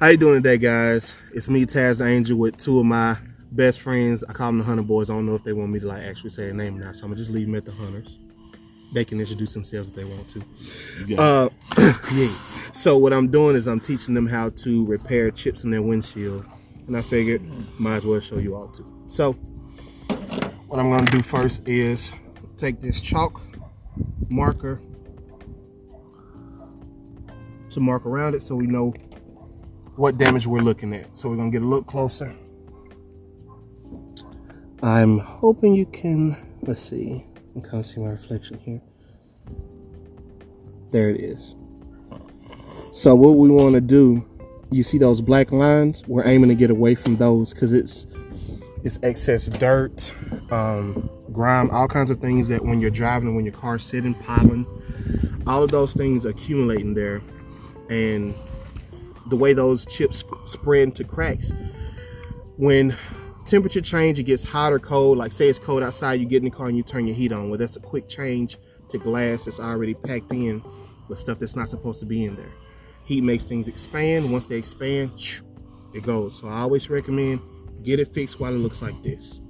How you doing today, guys? It's me, Taz the Angel, with two of my best friends. I call them the Hunter Boyz. I don't know if they want me to actually say their name or not, so I'm gonna just leave them at the Hunters. They can introduce themselves if they want to. Yeah. So what I'm doing is I'm teaching them how to repair chips in their windshield, and I figured might as well show you all too. So what I'm gonna do first is take this chalk marker to mark around it so we know what damage we're looking at. So we're gonna get a look closer. I'm hoping you can, let's see, I can kind of see my reflection here. There it is. So what we want to do, you see those black lines? We're aiming to get away from those because it's excess dirt, grime, all kinds of things that when you're driving and when your car's sitting, pollen, all of those things accumulating there. And the way those chips spread into cracks, when temperature change, it gets hot or cold. Like say it's cold outside, you get in the car and you turn your heat on. Well, that's a quick change to glass that's already packed in with stuff that's not supposed to be in there. Heat makes things expand. Once they expand, it goes. So I always recommend get it fixed while it looks like this.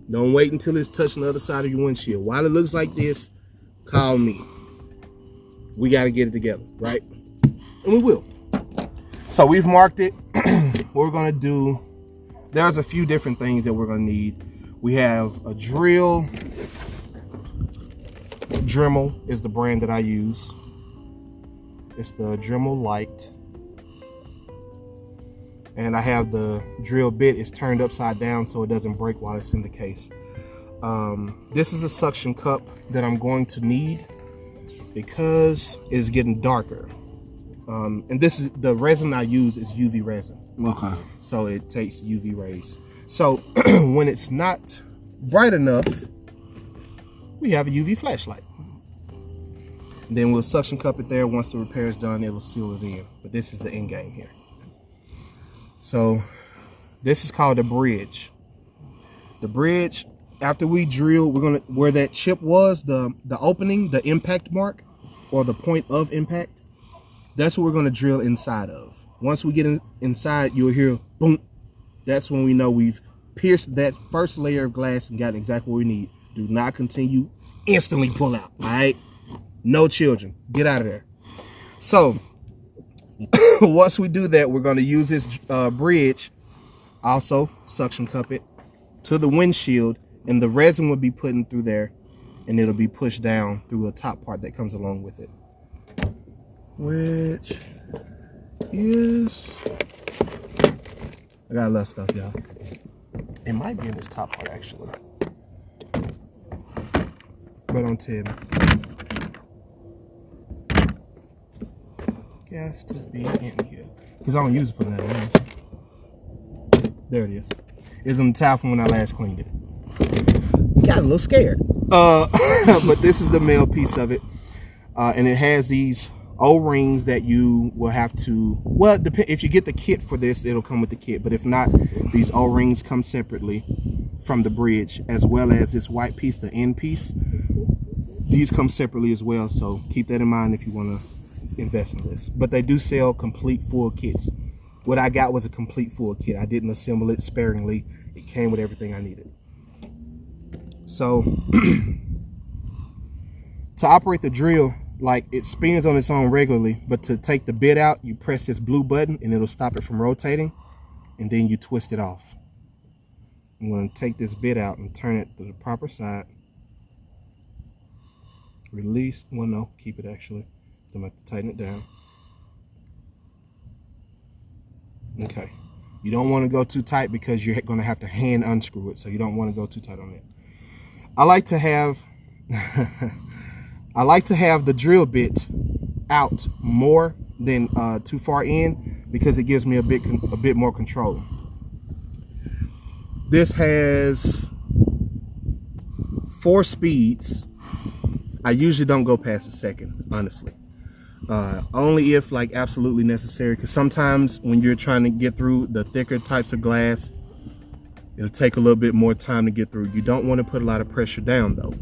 Don't wait until it's touching the other side of your windshield. While it looks like this, call me. We got to get it together, right? And we will. So we've marked it. What we're gonna do, there's a few different things that we're gonna need. We have a drill. Dremel is the brand that I use. It's the Dremel Light. And I have the drill bit. It's turned upside down so it doesn't break while it's in the case. This is a suction cup that I'm going to need because it's getting darker. And this is the resin I use is UV resin. Okay. So it takes UV rays. So when it's not bright enough, we have a UV flashlight. Then we'll suction cup it there. Once the repair is done, it will seal it in. But this is the end game here. So this is called a bridge. The bridge, after we drill, we're gonna, where that chip was, the opening, the impact mark, or the point of impact, that's what we're going to drill inside of. Once we get inside, you'll hear boom. That's when we know we've pierced that first layer of glass and gotten exactly what we need. Do not continue. Instantly pull out. All right? No children. Get out of there. So once we do that, we're going to use this bridge. Also suction cup it to the windshield, and the resin will be put in through there, and it'll be pushed down through the top part that comes along with it, which is, I got a lot of stuff, y'all. It might be in this top part actually, but don't tell me. Gas to be in here because I don't use it for that. There it is. It's on the towel from when I last cleaned it. Got a little scared. But this is the male piece of it, and it has these O-rings that you will have to, well, if you get the kit for this, it'll come with the kit, but if not, these O-rings come separately from the bridge, as well as this white piece, the end piece. These come separately as well, so keep that in mind if you want to invest in this. But they do sell complete full kits. What I got was a complete full kit. I didn't assemble it sparingly. It came with everything I needed. So to operate the drill, like, it spins on its own regularly, but to take the bit out, you press this blue button and it'll stop it from rotating, and then you twist it off. I'm going to take this bit out and turn it to the proper side. Release. Well, no, keep it actually. I'm going to have to tighten it down. Okay. You don't want to go too tight because you're going to have to hand unscrew it, so you don't want to go too tight on it. I like to have the drill bit out more than too far in, because it gives me a bit more control. This has 4 speeds. I usually don't go past a second, honestly. Only if like absolutely necessary, because sometimes when you're trying to get through the thicker types of glass, it'll take a little bit more time to get through. You don't want to put a lot of pressure down though.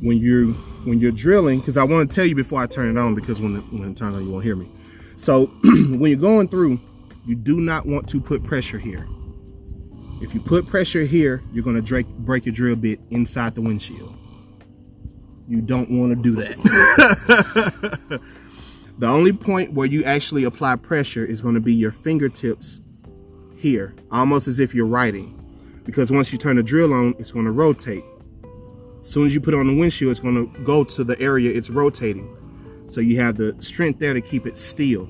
When you're drilling, because I want to tell you before I turn it on, because when it turns on you won't hear me. So when you're going through, you do not want to put pressure here. If you put pressure here, you're going to break your drill bit inside the windshield. You don't want to do that. The only point where you actually apply pressure is going to be your fingertips here, almost as if you're writing. Because once you turn the drill on, it's going to rotate. As soon as you put it on the windshield, it's going to go to the area it's rotating. So you have the strength there to keep it still,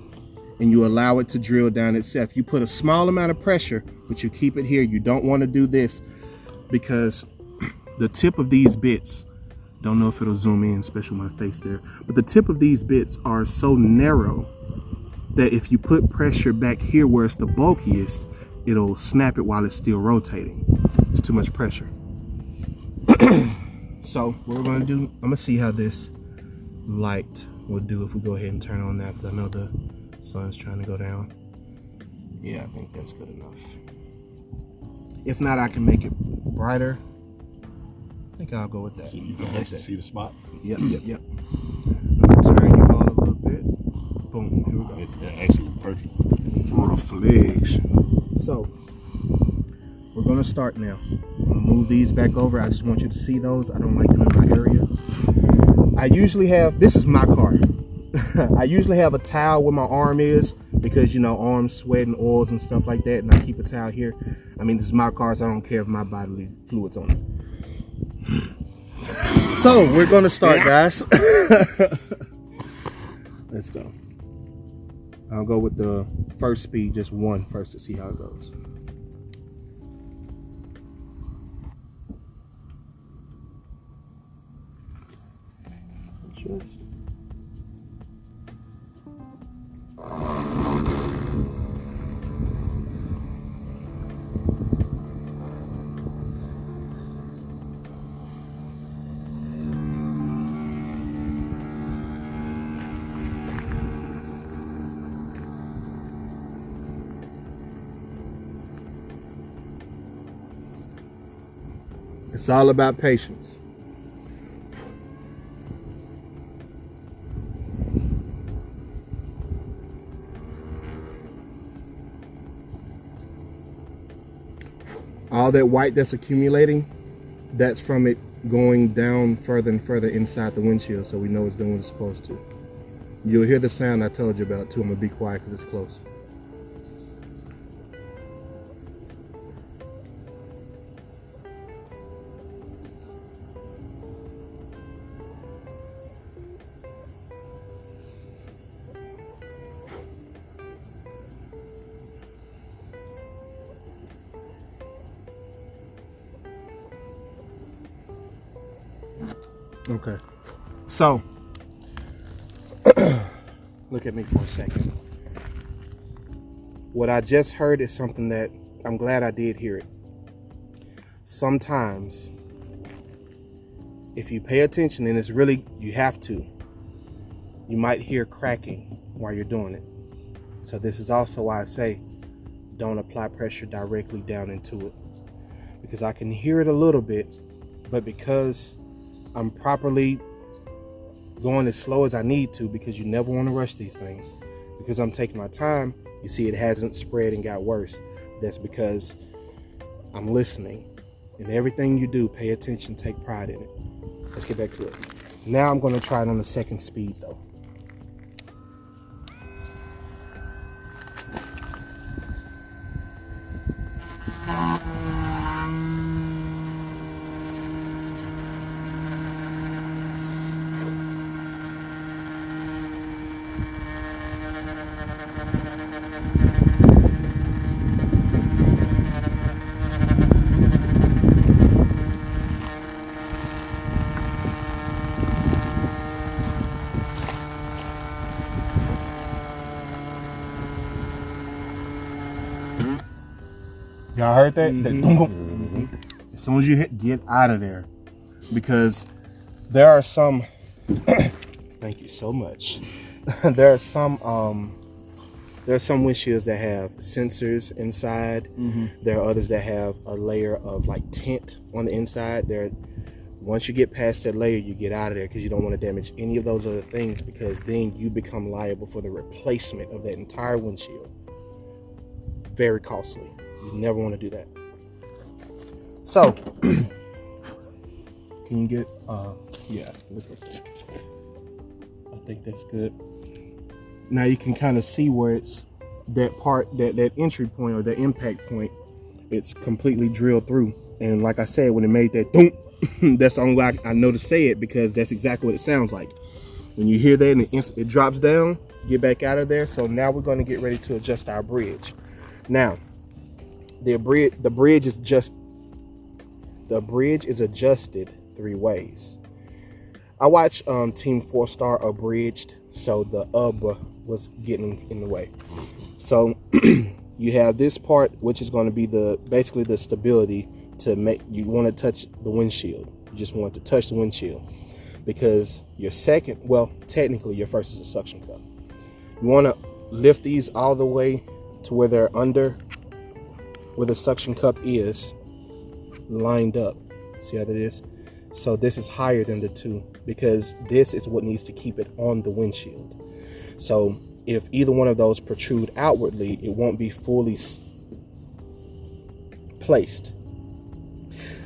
and you allow it to drill down itself. You put a small amount of pressure, but you keep it here. You don't want to do this because the tip of these bits, don't know if it'll zoom in, especially my face there, but the tip of these bits are so narrow that if you put pressure back here where it's the bulkiest, it'll snap it while it's still rotating. It's too much pressure. So what we're going to do, I'm going to see how this light will do if we go ahead and turn on that, because I know the sun's trying to go down. Yeah, I think that's good enough. If not, I can make it brighter. I think I'll go with that. So you can actually see the spot? Yep. I'm gonna turn you all a little bit. Boom, here we go. It actually perfect. Reflection. So, we're gonna start now. I'm gonna move these back over. I just want you to see those. I don't like them in my area. I usually have, this is my car. I usually have a towel where my arm is because, you know, arms sweat and oils and stuff like that, and I keep a towel here. I mean, this is my car, so I don't care if my bodily fluids on it. So we're gonna start, guys. Let's go. I'll go with the first speed, just one first, to see how it goes. Just it's all about patience. All that white that's accumulating, that's from it going down further and further inside the windshield, so we know it's doing what it's supposed to. You'll hear the sound I told you about too. I'm gonna be quiet because it's close. Okay, so look at me for a second. What I just heard is something that I'm glad I did hear it. Sometimes, if you pay attention, and it's really, you have to, you might hear cracking while you're doing it. So this is also why I say don't apply pressure directly down into it, because I can hear it a little bit, but because I'm properly going as slow as I need to, because you never want to rush these things, because I'm taking my time, you see it hasn't spread and got worse. That's because I'm listening. And everything you do, pay attention, take pride in it. Let's get back to it. Now I'm going to try it on the second speed though. Y'all heard that? As soon as you hit, get out of there. Because there are some, thank you so much. There are some windshields that have sensors inside. There are others that have a layer of like tint on the inside. There are Once you get past that layer, you get out of there because you don't want to damage any of those other things, because then you become liable for the replacement of that entire windshield. Very costly. You never want to do that. So, can you get, yeah, look at that. I think that's good. Now you can kind of see where it's that part, that entry point or the impact point, it's completely drilled through. And like I said, when it made that thump, that's the only way I know to say it, because that's exactly what it sounds like. When you hear that and it drops down, get back out of there. So now we're going to get ready to adjust our bridge. Now, the bridge is adjusted 3 ways. I watched Team 4-Star Abridged, so the was getting in the way. So you have this part, which is going to be basically the stability to make you want to touch the windshield. You just want to touch the windshield, because your second, well, technically your first is a suction cup. You want to lift these all the way to where they're under where the suction cup is lined up. See how that is? So this is higher than the 2, because this is what needs to keep it on the windshield. So if either one of those protrude outwardly, it won't be fully placed.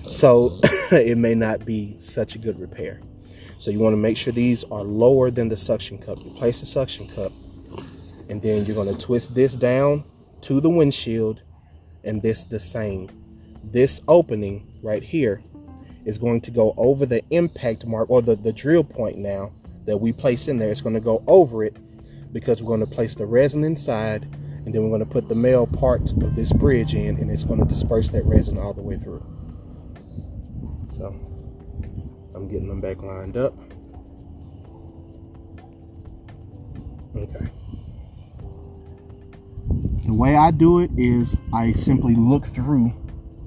So it may not be such a good repair. So you want to make sure these are lower than the suction cup. You place the suction cup, and then you're going to twist this down to the windshield, and this the same. This opening right here is going to go over the impact mark, or the drill point now that we placed in there. It's going to go over it, because we're going to place the resin inside, and then we're going to put the male part of this bridge in, and it's going to disperse that resin all the way through. So I'm getting them back lined up. Okay. The way I do it is I simply look through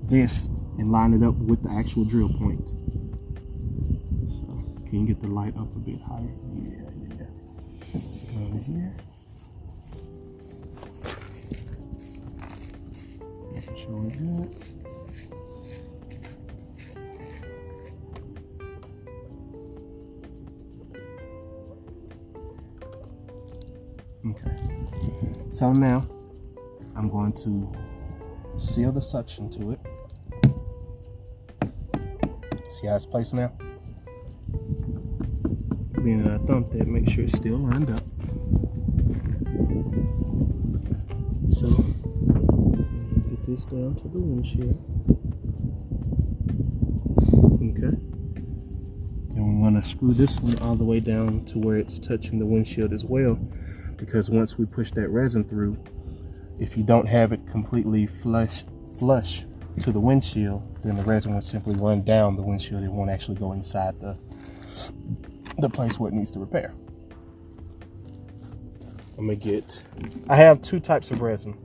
this and line it up with the actual drill point. So can you get the light up a bit higher? Yeah. Over here. Making sure we're good. Okay, so now I'm going to seal the suction to it. See how it's placed now? Being that I thumped it, make sure it's still lined up. So, get this down to the windshield. Okay. And we're going to screw this one all the way down to where it's touching the windshield as well. Because once we push that resin through, if you don't have it completely flush to the windshield, then the resin will simply run down the windshield. It won't actually go inside the place where it needs to repair. I have 2 types of resin.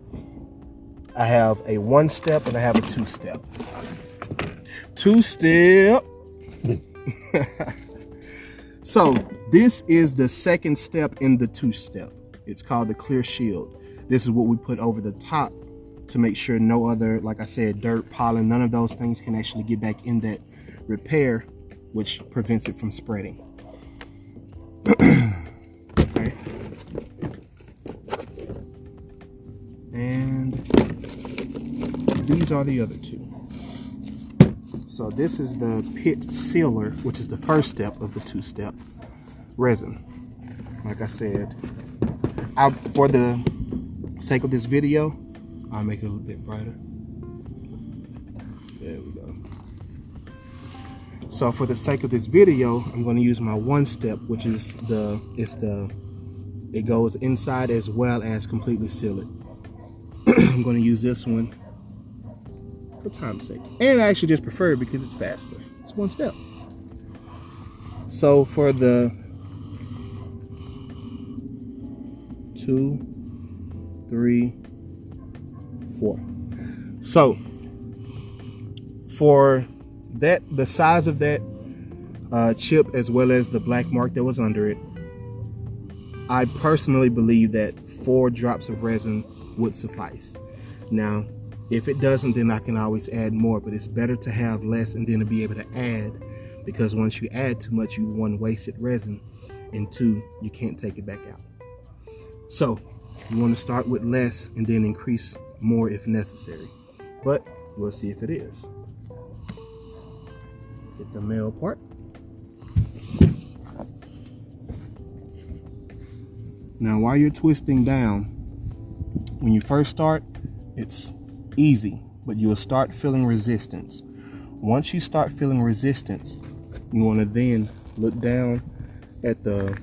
I have a 1-step and I have a 2-step. 2-step. So this is the second step in the 2-step. It's called the clear shield. This is what we put over the top to make sure no other, like I said, dirt, pollen, none of those things can actually get back in that repair, which prevents it from spreading. Okay. And these are the other 2. So this is the pit sealer, which is the first step of the 2-step resin. Like I said, for the sake of this video, I'll make it a little bit brighter. There we go. So for the sake of this video, I'm going to use my 1-step, which is it goes inside as well as completely seal it. I'm going to use this one for time's sake, and I actually just prefer it because it's faster. It's 1 step. So for the 2, 3, 4. So for that, the size of that chip as well as the black mark that was under it, I personally believe that 4 drops of resin would suffice. Now, if it doesn't, then I can always add more, but it's better to have less and then to be able to add because once you add too much, you, one, wasted resin, and two, you can't take it back out. So you want to start with less and then increase more if necessary, but we'll see if it is. Get the male part. Now while you're twisting down, when you first start, it's easy, but you'll start feeling resistance. Once you start feeling resistance, you want to then look down at the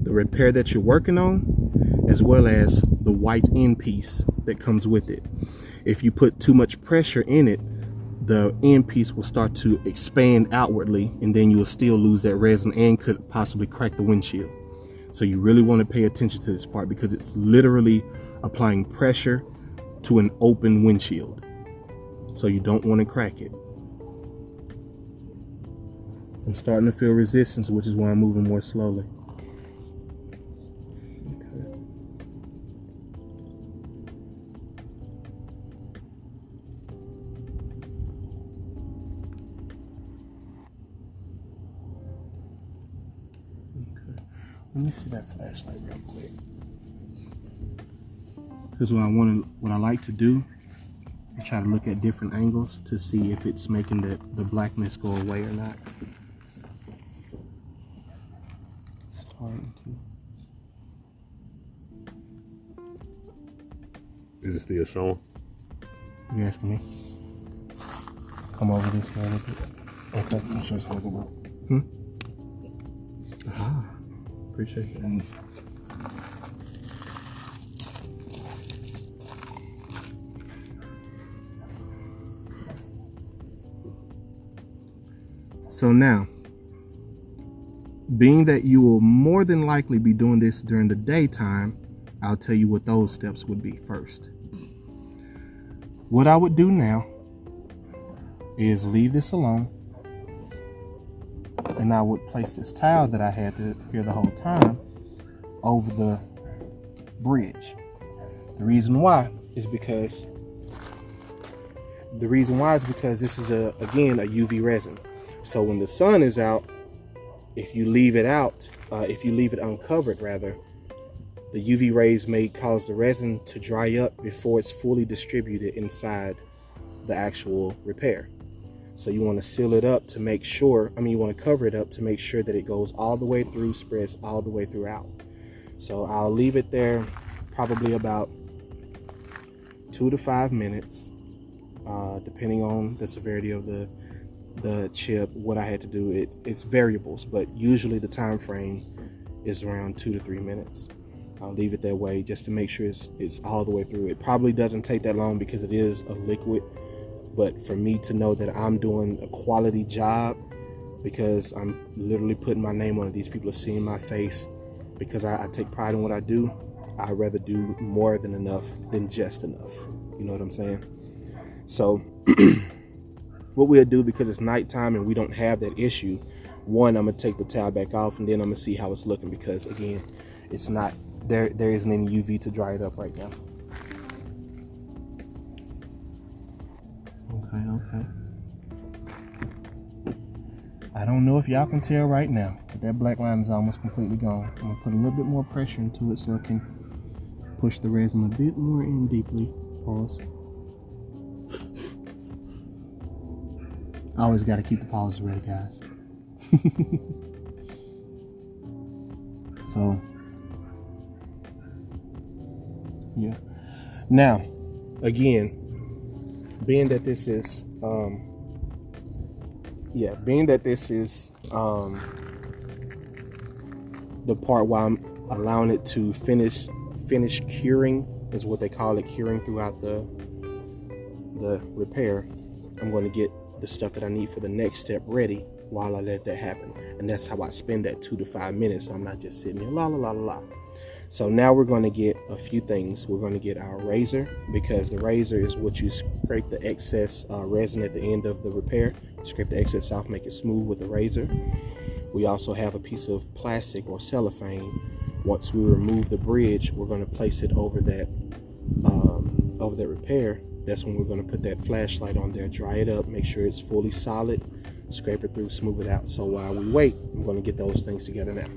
repair that you're working on, as well as the white end piece that comes with it. If you put too much pressure in it, the end piece will start to expand outwardly, and then you will still lose that resin and could possibly crack the windshield. So you really want to pay attention to this part, because it's literally applying pressure to an open windshield. So you don't want to crack it. I'm starting to feel resistance, which is why I'm moving more slowly. Let me see that flashlight real quick. Because what I like to do is try to look at different angles to see if it's making the blackness go away or not. Starting to. Is it still showing? You asking me? Come over this way a little bit. Okay, I'll show you something about. Ah. Appreciate that. So now, being that you will more than likely be doing this during the daytime, I'll tell you what those steps would be first. What I would do now is leave this alone, and I would place this towel that I had here the whole time over the bridge. The reason why is because this is again a UV resin. So when the sun is out, if you leave it uncovered rather, the UV rays may cause the resin to dry up before it's fully distributed inside the actual repair. So you want to seal it up to make sure, you want to cover it up to make sure that it goes all the way through, spreads all the way throughout. So I'll leave it there probably about 2 to 5 minutes, depending on the severity of the chip, what I had to do. It's variables, but usually the time frame is around 2 to 3 minutes. I'll leave it that way just to make sure it's all the way through. It probably doesn't take that long because it is a liquid. But for me to know that I'm doing a quality job, because I'm literally putting my name on it, these people are seeing my face, because I take pride in what I do. I'd rather do more than enough than just enough. You know what I'm saying? So what we'll do, because it's nighttime and we don't have that issue, one, I'm gonna take the towel back off, and then I'm gonna see how it's looking, because again, it's not there isn't any UV to dry it up right now. Okay. I don't know if y'all can tell right now, but that black line is almost completely gone. I'm gonna put a little bit more pressure into it so I can push the resin a bit more in deeply. Pause. I always got to keep the pause ready, guys. So, yeah. Now, again, being that this is the part where I'm allowing it to finish curing, is what they call it, curing throughout the repair. I'm going to get the stuff that I need for the next step ready while I let that happen, and that's how I spend that 2 to 5 minutes. So I'm not just sitting here la la la la. So now we're going to get a few things. We're going to get our razor, because the razor is what you scrape the excess resin at the end of the repair. Scrape the excess off, make it smooth with the razor. We also have a piece of plastic or cellophane. Once we remove the bridge, we're going to place it over that repair. That's when we're going to put that flashlight on there, dry it up, make sure it's fully solid, scrape it through, smooth it out. So while we wait, I'm going to get those things together now.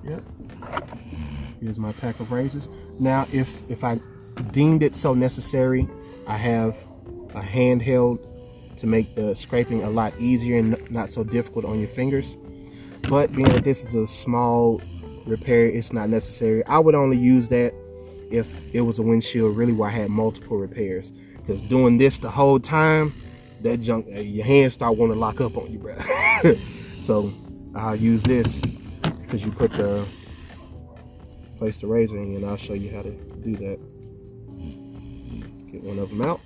Yep. Here's my pack of razors. Now, if I deemed it so necessary, I have a handheld to make the scraping a lot easier and not so difficult on your fingers. But being that this is a small repair, it's not necessary. I would only use that if it was a windshield really where I had multiple repairs. Because doing this the whole time, that junk, your hands start wanting to lock up on you, bro. So I'll use this because you place the razor in, and I'll show you how to do that. Get one of them out.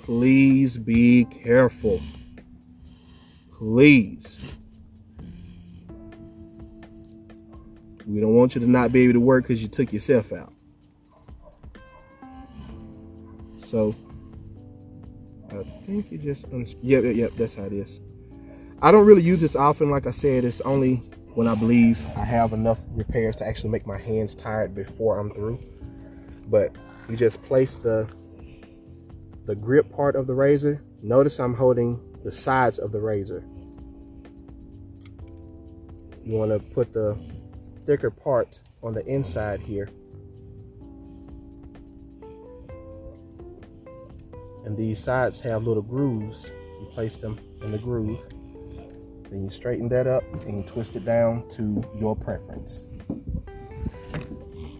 Please be careful. Please. We don't want you to not be able to work because you took yourself out. So, I think you just, yep, that's how it is. I don't really use this often. Like I said, it's only when I believe I have enough repairs to actually make my hands tired before I'm through. But you just place the grip part of the razor. Notice I'm holding the sides of the razor. You want to put the thicker part on the inside here. And these sides have little grooves. You place them in the groove. Then you straighten that up and you twist it down to your preference.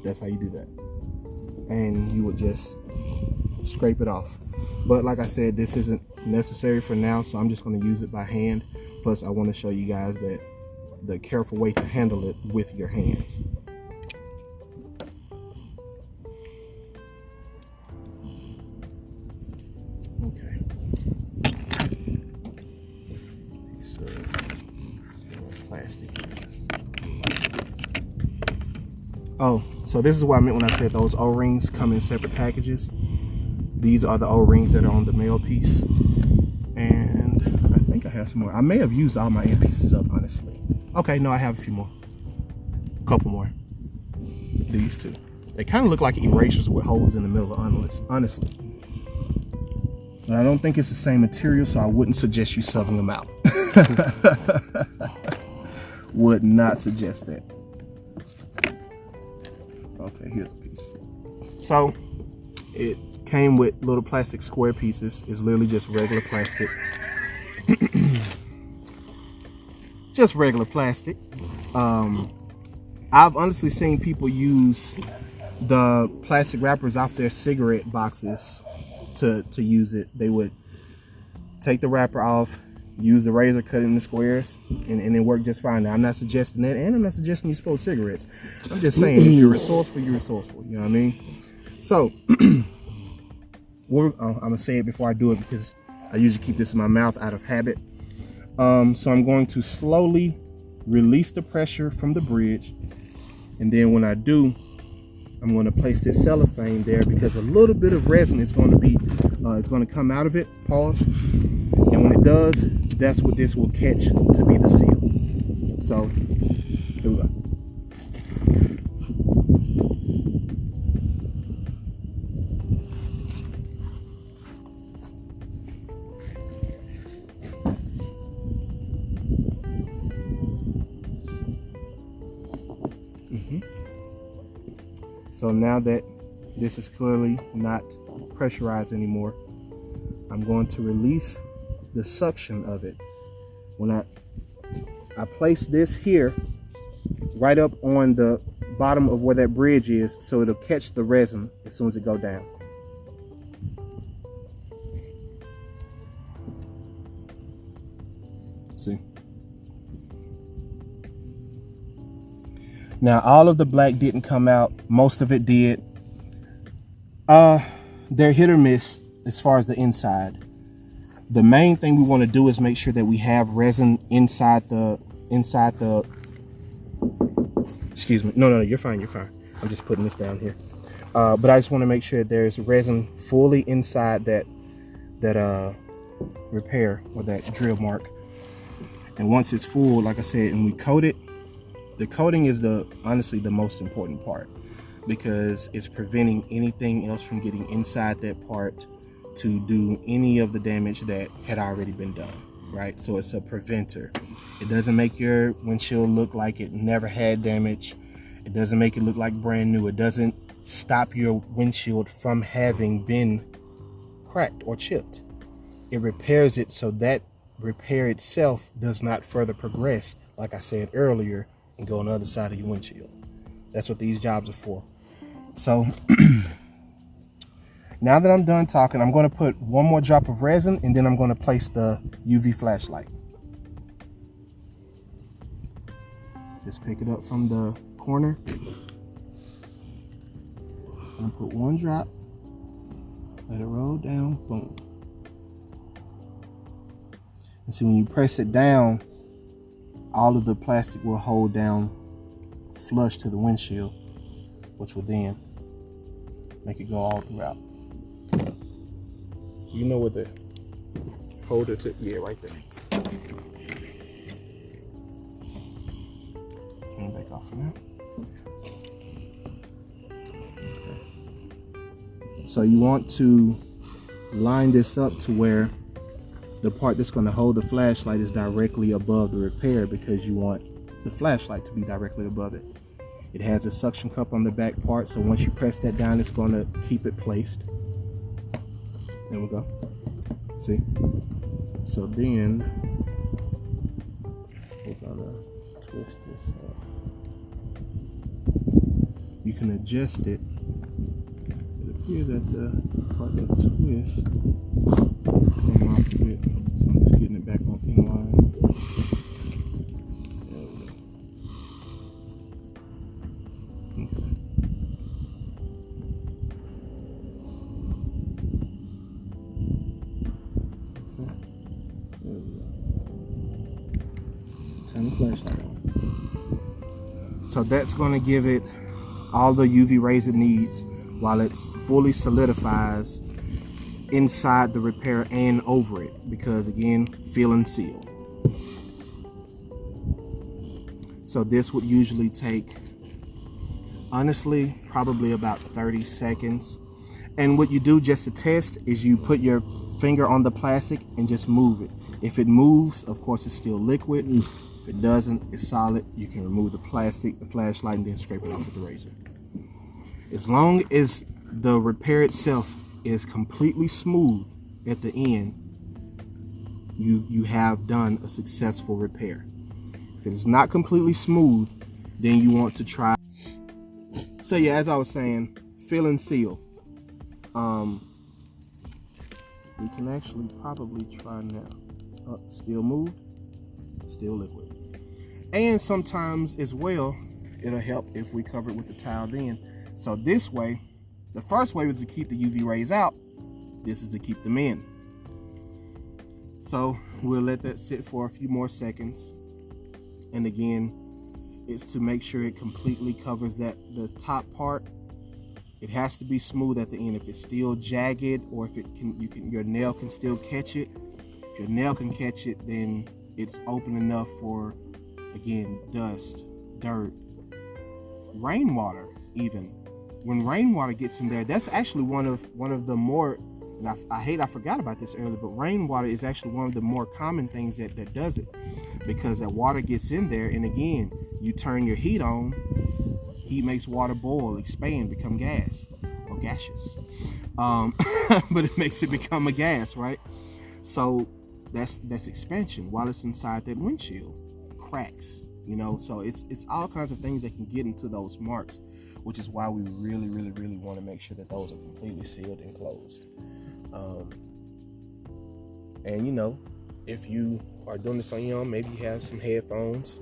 That's how you do that. And you would just scrape it off. But like I said, this isn't necessary for now, so I'm just going to use it by hand. Plus, I want to show you guys that the careful way to handle it with your hands. Okay. Piece of plastic. Oh, so this is what I meant when I said those O-rings come in separate packages. These are the O-rings that are on the male piece. And I think I have some more. I may have used all my end pieces up, honestly. Okay, no, I have a few more. A couple more. These two. They kind of look like erasers with holes in the middle, honestly. But I don't think it's the same material, so I wouldn't suggest you subbing them out. Would not suggest that. Okay, here's a piece. So, it came with little plastic square pieces. It's literally just regular plastic. Just regular plastic. I've honestly seen people use the plastic wrappers off their cigarette boxes to use it. They would take the wrapper off, use the razor, cut it into squares, and it worked just fine. Now, I'm not suggesting that, and I'm not suggesting you smoke cigarettes. I'm just saying, if you're resourceful, you're resourceful. You know what I mean? So, I'm going to say it before I do it because I usually keep this in my mouth out of habit. So I'm going to slowly release the pressure from the bridge, and then when I do, I'm going to place this cellophane there because a little bit of resin is going to be it's going to come out of it. Pause. And when it does, that's what this will catch to be the seal. So here we go. So now that this is clearly not pressurized anymore, I'm going to release the suction of it. When I place this here, right up on the bottom of where that bridge is, so it'll catch the resin as soon as it go down. See? Now, all of the black didn't come out. Most of it did. They're hit or miss as far as the inside. The main thing we want to do is make sure that we have resin inside the, excuse me. No, you're fine, you're fine. I'm just putting this down here. But I just want to make sure there's resin fully inside that repair or that drill mark. And once it's full, like I said, and we coat it, the coating is honestly the most important part, because it's preventing anything else from getting inside that part to do any of the damage that had already been done, right? So it's a preventer. It doesn't make your windshield look like it never had damage. It doesn't make it look like brand new. It doesn't stop your windshield from having been cracked or chipped. It repairs it so that repair itself does not further progress, like I said earlier, and go on the other side of your windshield. That's what these jobs are for. So now that I'm done talking, I'm going to put one more drop of resin, and then I'm going to place the UV flashlight. Just pick it up from the corner. I'm going to put one drop, let it roll down, boom. And see, when you press it down, all of the plastic will hold down flush to the windshield, which will then make it go all throughout. You know where the holder to, yeah, right there. Turn it back off for now. Okay. So you want to line this up to where the part that's going to hold the flashlight is directly above the repair, because you want the flashlight to be directly above it. It has a suction cup on the back part, so once you press that down, it's going to keep it placed. There we go. See? So then we're going to twist this up. You can adjust it. It appears that the part that twists came off a bit, so I'm just getting it back on in line. There we go. Okay. There we go. Turn the flashlight on. So that's going to give it all the UV rays it needs while it's fully solidifies inside the repair and over it, because again, fill and seal. So this would usually take, honestly, probably about 30 seconds. And what you do just to test is you put your finger on the plastic and just move it. If it moves, of course, it's still liquid. If it doesn't, it's solid. You can remove the plastic, the flashlight, and then scrape it off with the razor. As long as the repair itself is completely smooth at the end, you have done a successful repair. If it is not completely smooth, then you want to try. So yeah, as I was saying, fill and seal. We can actually probably try now. Still moved, still liquid. And sometimes as well, it'll help if we cover it with the towel then. So this way, the first way was to keep the UV rays out. This is to keep them in. So we'll let that sit for a few more seconds. And again, it's to make sure it completely covers the top part. It has to be smooth at the end. If it's still jagged, or if your nail can still catch it. If your nail can catch it, then it's open enough for, again, dust, dirt, rainwater even. When rainwater gets in there, that's actually one of the more, and I forgot about this earlier, but rainwater is actually one of the more common things that does it, because that water gets in there, and again, you turn your heat on, heat makes water boil, expand, become gas, or gaseous, but it makes it become a gas, right? So that's expansion while it's inside that windshield, cracks, you know. So it's all kinds of things that can get into those marks, which is why we really want to make sure that those are completely sealed and closed. And you know, if you are doing this on your own, maybe you have some headphones,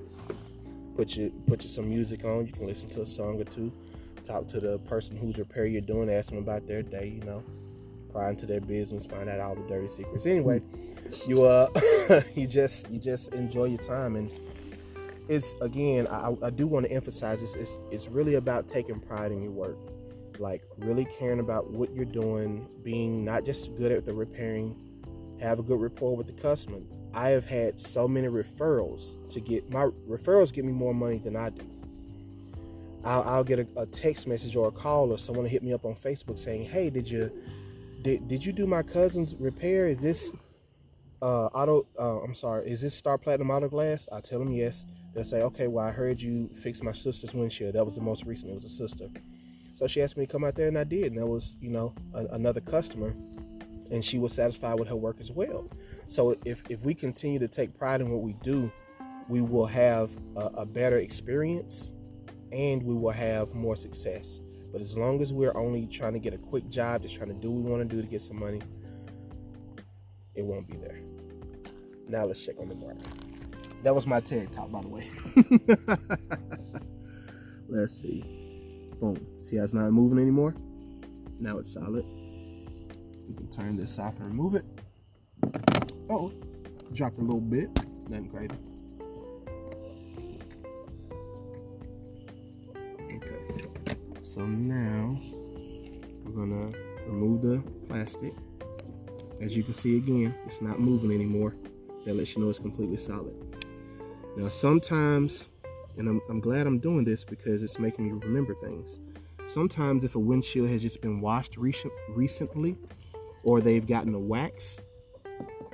put some music on, you can listen to a song or two, talk to the person whose repair you're doing, ask them about their day, you know, pry into their business, find out all the dirty secrets. Anyway, you you just enjoy your time. And it's, again, I do want to emphasize this, it's really about taking pride in your work, like really caring about what you're doing, being not just good at the repairing, have a good rapport with the customer. I have had so many referrals my referrals get me more money than I do. I'll get a text message or a call, or someone hit me up on Facebook saying, hey, did you do my cousin's repair? Is this is this Star Platinum Auto Glass? I tell them yes. They'll say, okay, well, I heard you fixed my sister's windshield. That was the most recent. It was a sister. So she asked me to come out there, and I did. And there was, another customer, and she was satisfied with her work as well. So if we continue to take pride in what we do, we will have a better experience, and we will have more success. But as long as we're only trying to get a quick job, just trying to do what we want to do to get some money, it won't be there. Now let's check on the market. That was my TED Talk, by the way. Let's see. Boom. See how it's not moving anymore? Now it's solid. We can turn this off and remove it. Oh, dropped a little bit. Nothing crazy. Okay. So now we're gonna remove the plastic. As you can see again, it's not moving anymore. That lets you know it's completely solid. Now sometimes, and I'm glad I'm doing this because it's making me remember things. Sometimes if a windshield has just been washed recently, or they've gotten a wax,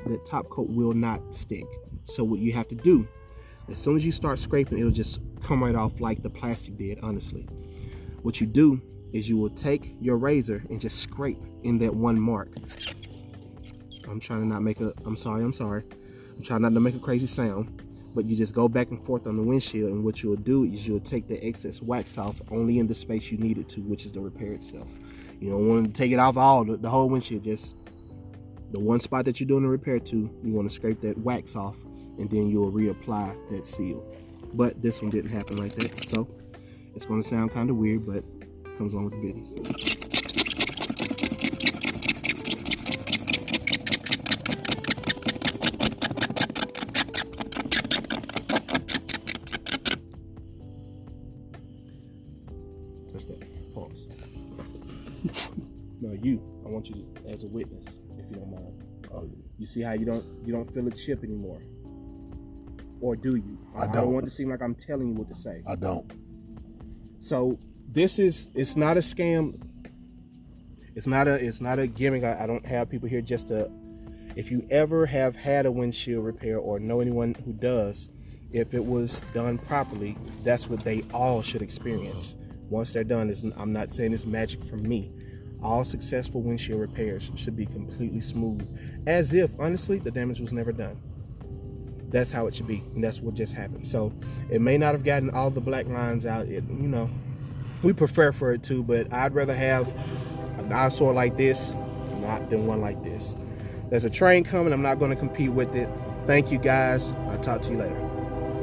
that top coat will not stick. So what you have to do, as soon as you start scraping, it'll just come right off like the plastic did, honestly. What you do is you will take your razor and just scrape in that one mark. I'm trying to not make I'm sorry. I'm trying not to make a crazy sound, but you just go back and forth on the windshield, and what you'll do is you'll take the excess wax off only in the space you need it to, which is the repair itself. You don't want to take it off the whole windshield, just the one spot that you're doing the repair to. You want to scrape that wax off, and then you'll reapply that seal. But this one didn't happen like that, so it's going to sound kind of weird, but it comes along with the business. Pause. No, I want you to, as a witness, if you don't mind. You see how you don't feel a chip anymore, or do you? I don't want it to seem like I'm telling you what to say. I don't. So it's not a scam. It's not a gimmick. I don't have people here just to. If you ever have had a windshield repair or know anyone who does, if it was done properly, that's what they all should experience. Once they're done, I'm not saying it's magic from me. All successful windshield repairs should be completely smooth, as if, honestly, the damage was never done. That's how it should be, and that's what just happened. So it may not have gotten all the black lines out. We prefer for it to, but I'd rather have an eyesore like this than one like this. There's a train coming. I'm not going to compete with it. Thank you, guys. I'll talk to you later.